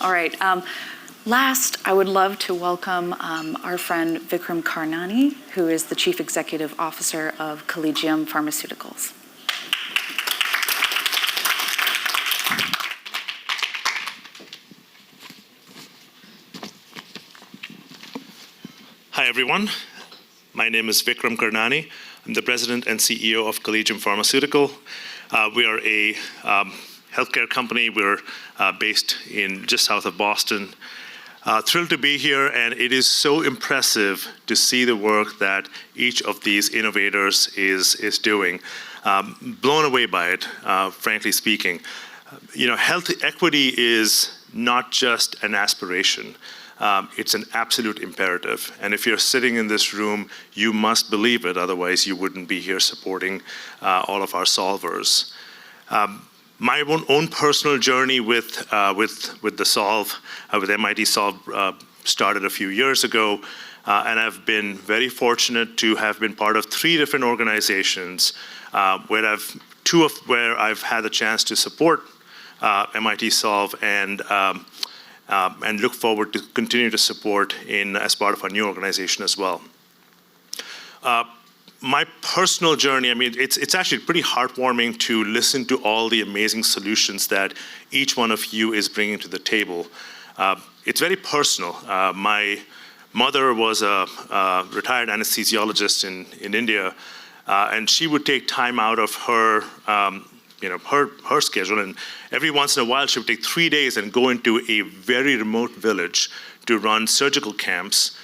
All right. Last, I would love to welcome our friend Vikram Karnani, who is the Chief Executive Officer of Collegium Pharmaceuticals. Hi, everyone. My name is Vikram Karnani. I'm the President and CEO of Collegium Pharmaceutical. We are a healthcare company. We're based in just south of Boston. Thrilled to be here, and it is so impressive to see the work that each of these innovators is doing. Blown away by it, frankly speaking. Health equity is not just an aspiration. It's an absolute imperative. And if you're sitting in this room, you must believe it. Otherwise, you wouldn't be here supporting all of our solvers. My own personal journey with the Solve, with MIT Solve, started a few years ago. And I've been very fortunate to have been part of 3 different organizations, where I've had the chance to support MIT Solve and look forward to continue to support as part of our new organization as well. My personal journey, it's actually pretty heartwarming to listen to all the amazing solutions that each one of you is bringing to the table. It's very personal. My mother was a retired anesthesiologist in India, and she would take time out of her her schedule, and every once in a while she would take 3 days and go into a very remote village to run surgical camps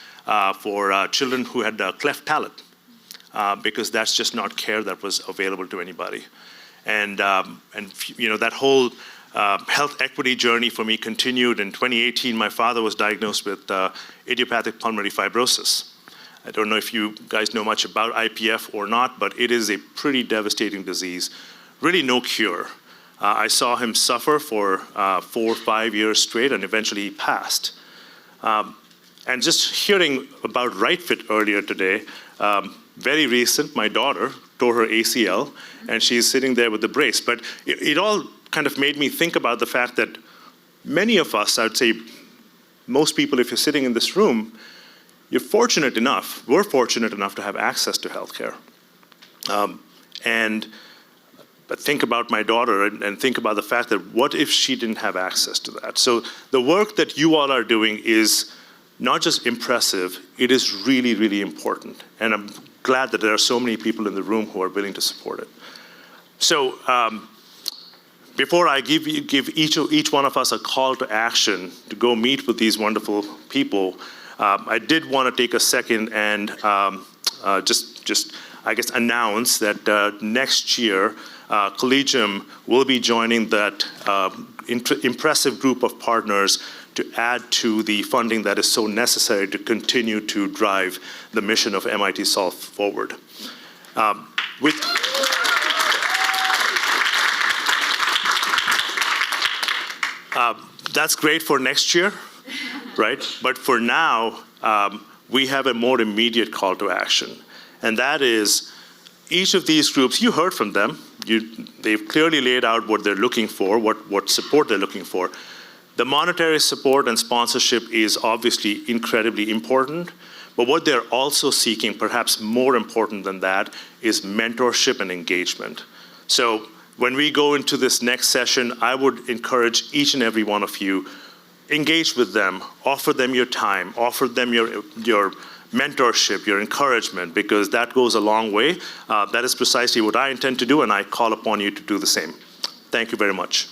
for children who had a cleft palate, because that's just not care that was available to anybody. And that whole health equity journey for me continued. In 2018, my father was diagnosed with idiopathic pulmonary fibrosis. I don't know if you guys know much about IPF or not, but it is a pretty devastating disease. Really no cure. I saw him suffer for 4 or 5 years straight, and eventually he passed. And just hearing about Right Fit earlier today, very recent, my daughter tore her ACL, and she's sitting there with the brace. But it all kind of made me think about the fact that many of us, I would say most people, if you're sitting in this room, we're fortunate enough to have access to healthcare. But think about my daughter and think about the fact that what if she didn't have access to that? So the work that you all are doing is not just impressive, it is really, really important. And I'm glad that there are so many people in the room who are willing to support it. So before I give each one of us a call to action to go meet with these wonderful people, I did want to take a second and just I guess announce that next year, Collegium will be joining that impressive group of partners to add to the funding that is so necessary to continue to drive the mission of MIT Solve forward. That's great for next year, right? But for now, we have a more immediate call to action. And that is, each of these groups, you heard from them. They've clearly laid out what they're looking for, what support they're looking for. The monetary support and sponsorship is obviously incredibly important, but what they're also seeking, perhaps more important than that, is mentorship and engagement. So when we go into this next session, I would encourage each and every one of you, engage with them, offer them your time, offer them your mentorship, your encouragement, because that goes a long way. That is precisely what I intend to do, and I call upon you to do the same. Thank you very much.